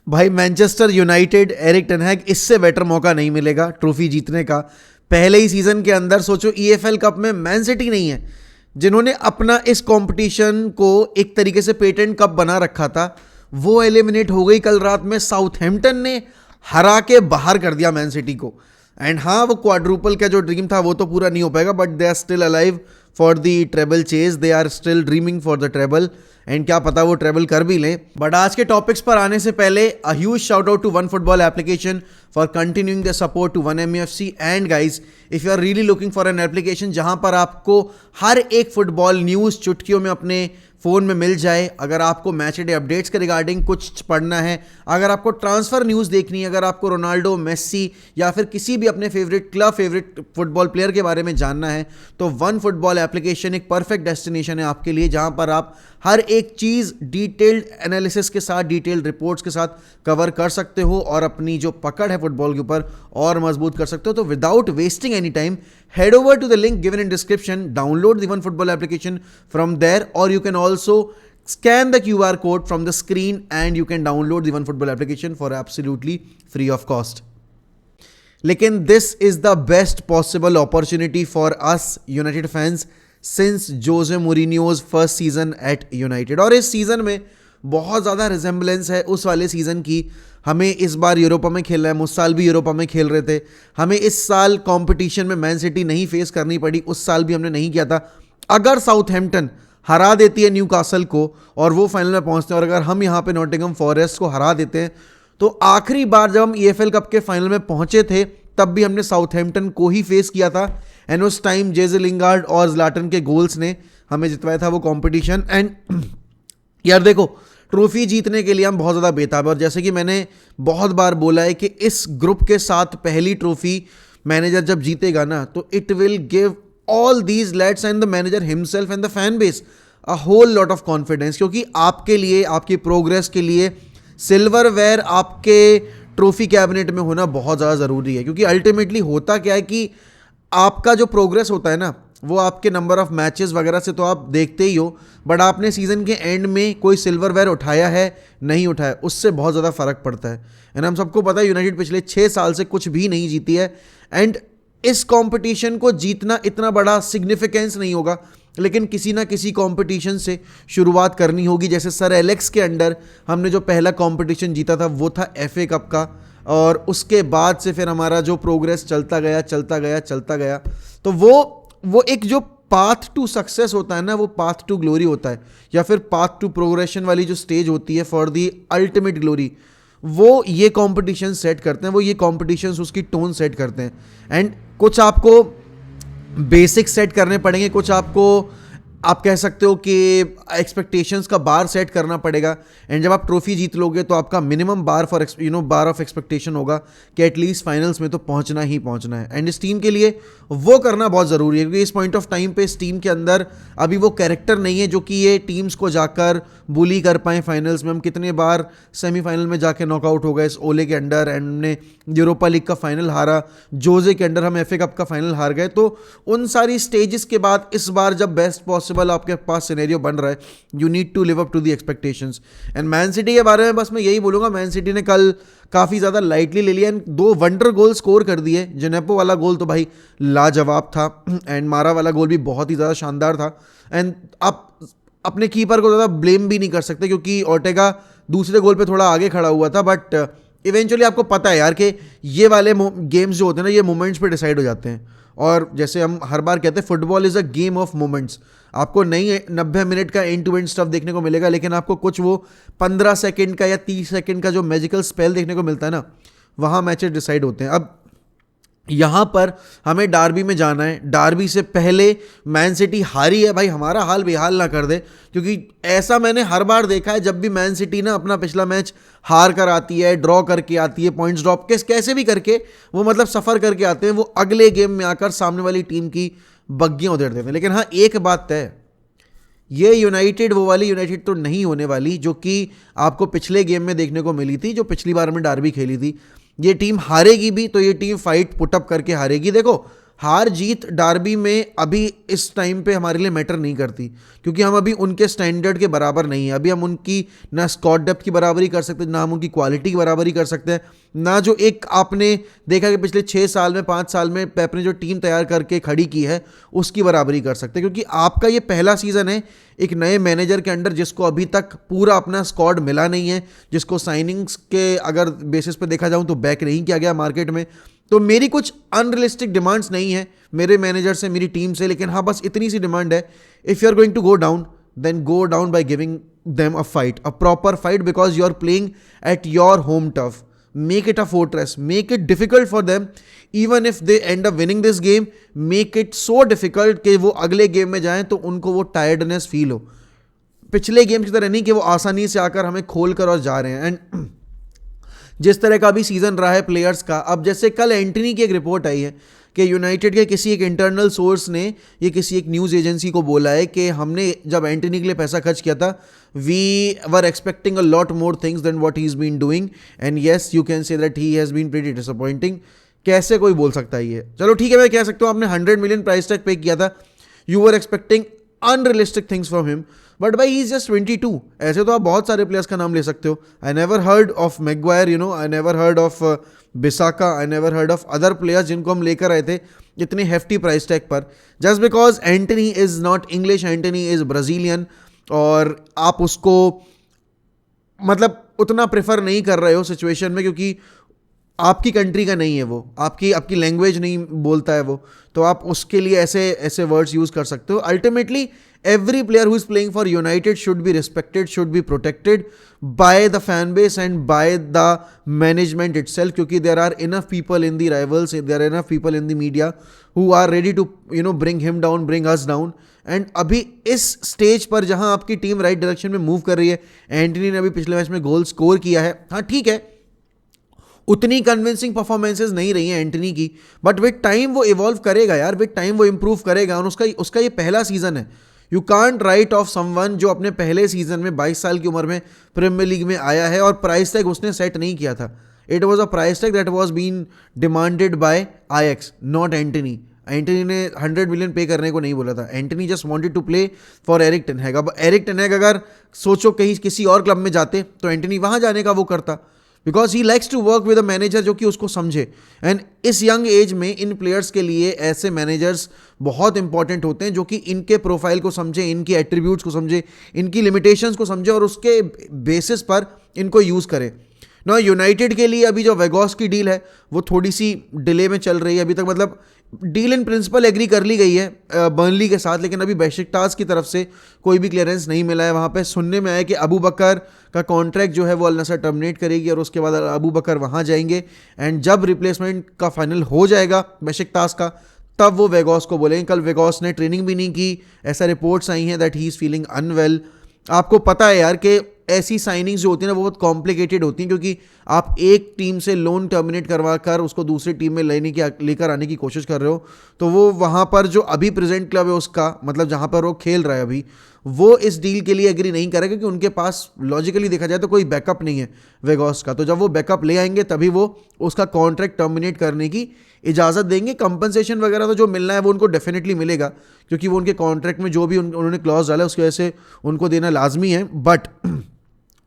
भाई Manchester United, Eric ten हैग, इससे better मौका नहीं मिलेगा ट्रॉफी जीतने का। पहले ही सीजन के अंदर सोचो ईएफएल कप में मैन सिटी नहीं है, जिन्होंने अपना इस कंपटीशन को एक तरीके से पेटेंट कप बना रखा था, वो एलिमिनेट हो गई कल रात में। साउथहैम्पटन ने हरा के बाहर कर दिया मैन सिटी को। एंड हाँ, वो क्वाड्रुपल का जो ड्रीम था वो तो पूरा नहीं हो पाएगा, but they are still alive for the treble chase, they are still dreaming for the treble. And क्या पता वो ट्रेबल कर भी लें। बट आज के टॉपिक्स पर आने से पहले a huge shout out to OneFootball application for continuing the support to one MUFC. And guys, if you are really looking for an application जहां पर आपको हर एक फुटबॉल न्यूज़ चुटकियों में अपने फ़ोन में मिल जाए, अगर आपको मैच डे अपडेट्स के रिगार्डिंग कुछ पढ़ना है, अगर आपको ट्रांसफ़र न्यूज़ देखनी है, अगर आपको रोनाल्डो, मेस्सी या फिर किसी भी अपने फेवरेट फुटबॉल प्लेयर के बारे में जानना है, तो वन फुटबॉल एप्लीकेशन एक परफेक्ट डेस्टिनेशन है आपके लिए, जहां पर आप हर एक चीज़ डिटेल्ड एनालिसिस के साथ, डिटेल्ड रिपोर्ट्स के साथ कवर कर सकते हो और अपनी जो पकड़ है फुटबॉल के ऊपर और मजबूत कर सकते हो। तो without wasting any time, head over to the link given in description, download the OneFootball application from there, or you can also scan the QR code from the screen and you can download the OneFootball application for absolutely free of cost. लेकिन this is the best possible opportunity for us United fans since Jose Mourinho's first season at United. और इस season में बहुत ज़्यादा resemblance है उस वाले season की। हमें इस बार यूरोपा में खेलना है, उस साल भी यूरोपा में खेल रहे थे। हमें इस साल कंपटीशन में मैन सिटी नहीं फेस करनी पड़ी, उस साल भी हमने नहीं किया था। अगर साउथहैम्पटन हरा देती है न्यूकासल को और वो फाइनल में पहुंचते हैं, और अगर हम यहाँ पे नॉटिंघम फॉरेस्ट को हरा देते हैं, तो आखिरी बार जब हम ईएफएल कप के फाइनल में पहुंचे थे तब भी हमने साउथहैम्पटन को ही फेस किया था। एंड उस टाइम जेजे लिंगार्ड और ज़्लाटन के गोल्स ने हमें जितवाया था वो कॉम्पिटिशन। एंड यार देखो, ट्रॉफी जीतने के लिए हम बहुत ज़्यादा बेताब है, और जैसे कि मैंने बहुत बार बोला है कि इस ग्रुप के साथ पहली ट्रॉफी मैनेजर जब जीतेगा ना, तो it will give all these lads and the manager himself and the fan base a whole lot of confidence. क्योंकि आपके लिए, आपकी प्रोग्रेस के लिए सिल्वरवेयर आपके ट्रॉफी कैबिनेट में होना बहुत ज़्यादा ज़रूरी है। क्योंकि अल्टीमेटली होता क्या है कि आपका जो प्रोग्रेस होता है ना, वो आपके नंबर ऑफ मैचेस वगैरह से तो आप देखते ही हो, बट आपने सीज़न के एंड में कोई सिल्वरवेयर उठाया है नहीं उठाया, उससे बहुत ज़्यादा फ़र्क पड़ता है। एंड हम सबको पता है यूनाइटेड पिछले 6 साल से कुछ भी नहीं जीती है। एंड इस कंपटीशन को जीतना इतना बड़ा सिग्निफिकेंस नहीं होगा, लेकिन किसी ना किसी कंपटीशन से शुरुआत करनी होगी। जैसे सर एलेक्स के अंडर हमने जो पहला कंपटीशन जीता था वो था एफए कप का, और उसके बाद से फिर हमारा जो प्रोग्रेस चलता गया। तो वो एक जो पाथ टू सक्सेस होता है ना, वो पाथ टू ग्लोरी होता है, या फिर पाथ टू प्रोग्रेशन वाली जो स्टेज होती है फॉर दी अल्टीमेट ग्लोरी, वो ये कंपटीशन सेट करते हैं, वो ये कॉम्पिटिशन्स उसकी टोन सेट करते हैं। एंड कुछ आपको बेसिक सेट करने पड़ेंगे, कुछ आपको आप कह सकते हो कि एक्सपेक्टेशंस का बार सेट करना पड़ेगा। एंड जब आप ट्रॉफी जीत लोगे तो आपका minimum bar for bar of expectation होगा कि एटलीस्ट फाइनल्स में तो पहुंचना ही पहुंचना है। एंड इस टीम के लिए वो करना बहुत ज़रूरी है, क्योंकि इस पॉइंट ऑफ टाइम पे इस टीम के अंदर अभी वो कैरेक्टर नहीं है जो कि ये टीम्स को जाकर बुली कर पाएँ फाइनल्स में। हम कितने बार सेमीफाइनल में जाके नॉकआउट हो गए इस ओले के अंडर, एंड हमने यूरोपा लीग का फाइनल हारा, जोजे के अंडर हम एफए कप का फाइनल हार गए। तो उन सारी स्टेजेस के बाद इस बार जब बेस्ट पॉसिबल आपके पास सिनेरियो बन रहा है, you need to live up to the expectations. And Man City के बारे में बस मैं यही बोलूँगा, मैन सिटी ने कल काफ़ी ज़्यादा लाइटली ले लिया एंड 2 वंडर गोल स्कोर कर दिए। जेनेपो वाला गोल तो भाई लाजवाब था, एंड मारा वाला गोल भी बहुत ही ज़्यादा शानदार था। एंड आप अपने कीपर को ज़्यादा ब्लेम भी नहीं कर सकते, क्योंकि ओर्टेगा दूसरे गोल पे थोड़ा आगे खड़ा हुआ था, बट इवेंचुअली आपको पता है यार कि ये वाले गेम्स जो होते हैं ना, ये मोमेंट्स पे डिसाइड हो जाते हैं। और जैसे हम हर बार कहते हैं, football is a game of moments. आपको नहीं 90 मिनट का एंड टू एंड स्टफ देखने को मिलेगा, लेकिन आपको कुछ वो 15 सेकंड का या 30 सेकंड का जो मैजिकल स्पेल देखने को मिलता है ना, वहाँ मैचेस डिसाइड होते हैं। अब यहाँ पर हमें डार्बी में जाना है, डार्बी से पहले मैन सिटी हारी है भाई, हमारा हाल बेहाल ना कर दे। क्योंकि ऐसा मैंने हर बार देखा है, जब भी मैन सिटी ना अपना पिछला मैच हार कर आती है, ड्रॉ करके आती है, पॉइंट्स ड्रॉप कैसे भी करके वो मतलब सफ़र करके आते हैं, वो अगले गेम में आकर सामने वाली टीम की बग्गियाँ उधेड़ देते हैं। लेकिन हाँ, एक बात तय, ये यूनाइटेड वो वाली यूनाइटेड तो नहीं होने वाली जो कि आपको पिछले गेम में देखने को मिली थी, जो पिछली बार में डार्बी खेली थी। ये टीम हारेगी भी तो ये टीम फाइट पुटअप करके हारेगी। देखो, हार जीत डार्बी में अभी इस टाइम पे हमारे लिए मैटर नहीं करती, क्योंकि हम अभी उनके स्टैंडर्ड के बराबर नहीं है। अभी हम उनकी ना स्क्वाड डेप्थ की बराबरी कर सकते, ना हम उनकी क्वालिटी की बराबरी कर सकते हैं, ना जो एक आपने देखा कि पिछले 6 साल में 5 साल में पेप ने जो टीम तैयार करके खड़ी की है उसकी बराबरी कर सकते, क्योंकि आपका ये पहला सीज़न है एक नए मैनेजर के अंडर, जिसको अभी तक पूरा अपना स्क्वाड मिला नहीं है, जिसको साइनिंग्स के अगर बेसिस पे देखा जाऊं तो बैक नहीं किया गया मार्केट में। तो मेरी कुछ अनरियलिस्टिक डिमांड्स नहीं है मेरे मैनेजर से, मेरी टीम से, लेकिन हाँ बस इतनी सी डिमांड है, if you are going to go down then go down by giving them a fight, a proper fight, because you are playing at your home turf. Make it a fortress, make it difficult for them. Even if they end up winning this game, make it so difficult कि वो अगले game में जाएं तो उनको वो tiredness feel हो। पिछले गेम की तरह नहीं कि वो आसानी से आकर हमें खोल कर और जा रहे हैं। एंड जिस तरह का भी सीजन रहा है प्लेयर्स का, अब जैसे कल एंटनी की एक रिपोर्ट आई है कि यूनाइटेड के किसी एक इंटरनल सोर्स ने ये किसी एक न्यूज़ एजेंसी को बोला है कि हमने जब एंटनी के लिए पैसा खर्च किया था, we were expecting a lot more things than what he is been doing, and yes you can say that he has been pretty disappointing. कैसे कोई बोल सकता है ये? चलो ठीक है, मैं कह सकता हूँ आपने 100 मिलियन प्राइस टैग पे किया था, you were expecting unrealistic things from him, but भाई ही इज जस्ट 22। ऐसे तो आप बहुत सारे प्लेयर्स का नाम ले सकते हो। I never heard of Maguire, you know, I never heard of बिसाका, I never heard of other players जिनको हम लेकर आए थे इतने हेफ्टी प्राइस टैग पर, just because Antony is not English, Antony is Brazilian, और आप उसको मतलब उतना प्रेफर नहीं कर रहे हो सिचुएशन में, क्योंकि आपकी कंट्री का नहीं है वो, आपकी लैंग्वेज नहीं बोलता है वो, तो आप उसके लिए ऐसे ऐसे वर्ड्स यूज़ कर सकते हो। Ultimately every player who is playing for United should be respected, should be protected by the fan base and by the management itself, क्योंकि there are enough people in the rivals, there are enough people in the media who are ready to, you know, bring him down, bring us down. And अभी इस stage पर जहां आपकी team right direction में move कर रही है, Antony ने अभी पिछले मैच में गोल स्कोर किया है, हाँ ठीक है, उतनी कन्विंसिंग परफॉर्मेंसेज नहीं रही हैं एंटनी की, बट विद टाइम वो इवॉल्व करेगा यार, विद टाइम वो इंप्रूव करेगा, और उसका ये पहला सीजन है। You can't right of someone जो अपने पहले सीजन में 22 साल की उम्र में प्रीमियर लीग में आया है और प्राइस टैग उसने सेट नहीं किया था। It was a price tag that was been demanded by Ajax, not Antony. Antony ने 100 मिलियन पे करने को नहीं बोला था, Antony just wanted to play for Erik ten Hag. अब एरिक टेन हैग अगर सोचो कहीं किसी और क्लब में जाते तो एंटनी वहाँ जाने का वो करता, because he likes to work with a manager जो कि उसको समझे। एंड इस यंग एज में इन प्लेयर्स के लिए ऐसे मैनेजर्स बहुत इंपॉर्टेंट होते हैं जो कि इनके प्रोफाइल को समझे, इनकी एट्रीब्यूट्स को समझे, इनकी लिमिटेशंस को समझे और उसके बेसिस पर इनको यूज़ करें ना। यूनाइटेड के लिए अभी जो वेगॉस की डील है वो थोड़ी सी डिले में चल रही है अभी तक, मतलब डील इन प्रिंसिपल एग्री कर ली गई है बर्नली के साथ, लेकिन अभी बेशिकतास की तरफ से कोई भी क्लियरेंस नहीं मिला है। वहाँ पे सुनने में आया कि अबू बकर का कॉन्ट्रैक्ट जो है वो अल नसर टर्मिनेट करेगी और उसके बाद अबू बकर वहाँ जाएंगे, एंड जब रिप्लेसमेंट का फाइनल हो जाएगा बेशिकतास का तब वो वेगॉस को बोलेंगे। कल वेगॉस ने ट्रेनिंग भी नहीं की, ऐसा रिपोर्ट्स आई हैं that he is feeling unwell. आपको पता है यार कि ऐसी साइनिंग्स जो होती हैं ना वो बहुत कॉम्प्लिकेटेड होती हैं, क्योंकि आप एक टीम से लोन टर्मिनेट करवा कर उसको दूसरी टीम में लेकर आने की कोशिश कर रहे हो, तो वो वहाँ पर जो अभी प्रेजेंट क्लब है उसका, मतलब जहाँ पर वो खेल रहा है अभी, वो इस डील के लिए एग्री नहीं करेगा, क्योंकि उनके पास लॉजिकली देखा जाए तो कोई बैकअप नहीं है वेगॉस का। तो जब वो बैकअप ले आएंगे तभी वो उसका कॉन्ट्रैक्ट टर्मिनेट करने की इजाज़त देंगे। कंपनसेशन वगैरह तो जो मिलना है वो उनको डेफिनेटली मिलेगा, क्योंकि वो उनके कॉन्ट्रैक्ट में जो भी उन्होंने क्लॉज डाला है उसकी वजह से उनको देना लाजमी है। बट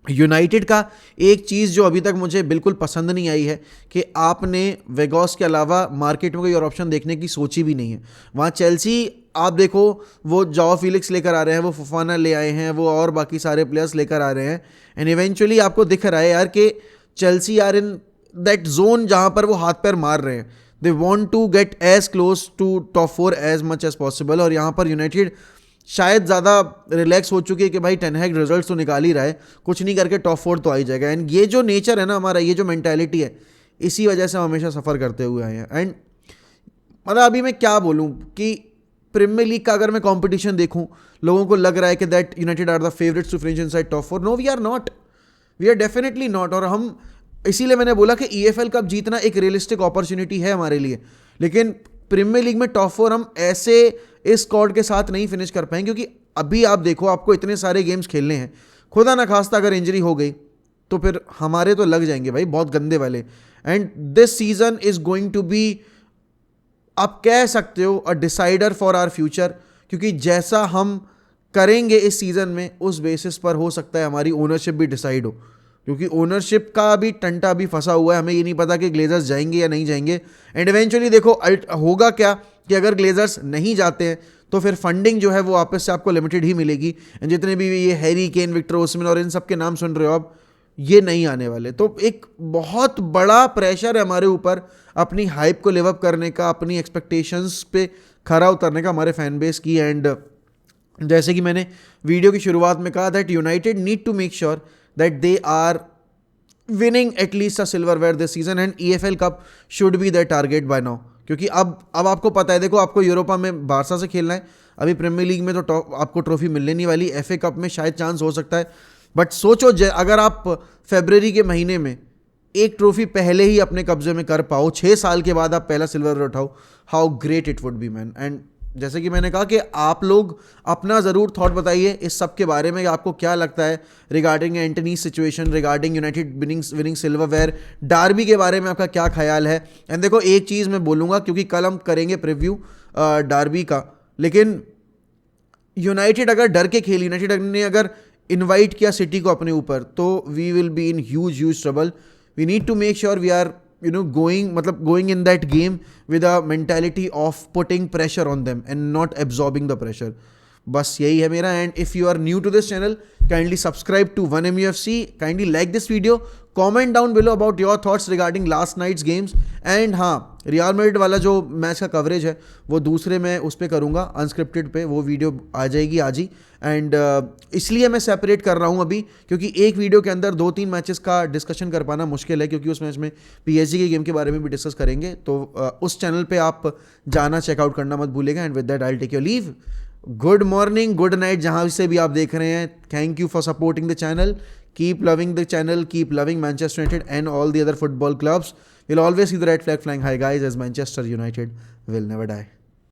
यूनाइटेड का एक चीज़ जो अभी तक मुझे बिल्कुल पसंद नहीं आई है कि आपने वेगॉस के अलावा मार्केट में कोई और ऑप्शन देखने की सोची भी नहीं है। वहाँ चेल्सी आप देखो, वो जॉ फिलिक्स लेकर आ रहे हैं, वो फफाना ले आए हैं, वो और बाकी सारे प्लेयर्स लेकर आ रहे हैं, एंड इवेंचुअली आपको दिख रहा है यार कि Chelsea are in that zone जहाँ पर वो हाथ पैर मार रहे हैं। They want to get as close to top 4 as much as possible, और यहाँ पर यूनाइटेड शायद ज़्यादा रिलैक्स हो चुकी है कि भाई टेन हैग रिजल्ट्स तो निकाल ही रहा है, कुछ नहीं करके टॉप 4 तो आ ही जाएगा। एंड ये जो नेचर है ना हमारा, ये जो मेंटालिटी है, इसी वजह से हम हमेशा सफ़र करते हुए आए हैं। एंड मतलब अभी मैं क्या बोलूँ कि प्रीमियर लीग का अगर मैं कंपटीशन देखूं, लोगों को लग रहा है कि that United are the favourites to finish inside top 4। No, we are not, we are definitely not. और हम इसीलिए मैंने बोला कि ईएफएल कप जीतना एक रियलिस्टिक अपॉर्चुनिटी है हमारे लिए, लेकिन प्रीमियर लीग में टॉप 4 हम ऐसे इस स्क्वाड के साथ नहीं फिनिश कर पाएंगे, क्योंकि अभी आप देखो आपको इतने सारे गेम्स खेलने हैं, खुदा ना खास्ता अगर इंजरी हो गई तो फिर हमारे तो लग जाएंगे भाई बहुत गंदे वाले। And this season is going to be आप कह सकते हो a decider for our future, क्योंकि जैसा हम करेंगे इस सीज़न में उस बेसिस पर हो सकता है हमारी ओनरशिप भी डिसाइड हो, क्योंकि ओनरशिप का भी टंटा भी फंसा हुआ है। हमें ये नहीं पता कि ग्लेजर्स जाएंगे या नहीं जाएंगे। एंड इवेंचुअली देखो होगा क्या कि अगर ग्लेजर्स नहीं जाते हैं तो फिर फंडिंग जो है वो वापस से आपको लिमिटेड ही मिलेगी। जितने भी ये हैरी केन, विक्टर ओसमैन और इन सब के नाम सुन रहे हो आप, ये नहीं आने वाले। तो एक बहुत बड़ा प्रेशर है हमारे ऊपर अपनी हाइप को लिव अप करने का, अपनी एक्सपेक्टेशंस पे खरा उतरने का हमारे फैन बेस की। एंड जैसे कि मैंने वीडियो की शुरुआत में कहा that United need to make sure that they are winning at least a silverware this season and EFL cup should be the target by now. क्योंकि अब आपको पता है, देखो आपको यूरोपा में बारसा से खेलना है, अभी प्रीमियर लीग में तो आपको ट्रॉफी मिलने नहीं वाली, FA कप में शायद चांस हो सकता है। बट सोचो अगर आप फरवरी के महीने में एक ट्रॉफी पहले ही अपने कब्जे में कर पाओ, 6 साल के बाद आप पहला सिल्वर उठाओ, how great it would be man. And जैसे कि मैंने कहा कि आप लोग अपना ज़रूर थॉट बताइए इस सब के बारे में, आपको क्या लगता है regarding Antony situation, regarding United winning silverware, Derby के बारे में आपका क्या ख्याल है। एंड देखो एक चीज़ मैं बोलूँगा, क्योंकि कल हम करेंगे प्रीव्यू डार्बी का, लेकिन यूनाइटेड अगर डर के खेली, यूनाइटेड ने अगर इन्वाइट किया सिटी को अपने ऊपर, तो we will be in huge trouble. We need to make sure we are going in that game with a mentality of putting pressure on them and not absorbing the pressure. बस यही है मेरा। And if you are new to this channel, kindly subscribe to 1MUFC, kindly like this video, comment down below about your thoughts regarding last night's games. And हाँ, Real Madrid वाला जो match का coverage है वो दूसरे मैं उस पर करूँगा, अनस्क्रिप्टेड पे, वो वीडियो आ जाएगी आज ही। एंड इसलिए मैं सेपरेट कर रहा हूँ अभी, क्योंकि एक वीडियो के अंदर 2-3 मैचेस का डिस्कशन कर पाना मुश्किल है, क्योंकि उस मैच में PSG के गेम के बारे में भी डिस्कस करेंगे। तो उस चैनल पे आप जाना, चेकआउट करना मत भूलिएगा। And with that I take your leave. Good morning, good night, जहाँ से भी आप देख रहे हैं। Thank you for supporting the channel, keep loving the channel, keep loving Manchester United and all the other football clubs. We'll always see the red flag flying high, guys, as Manchester United will never die.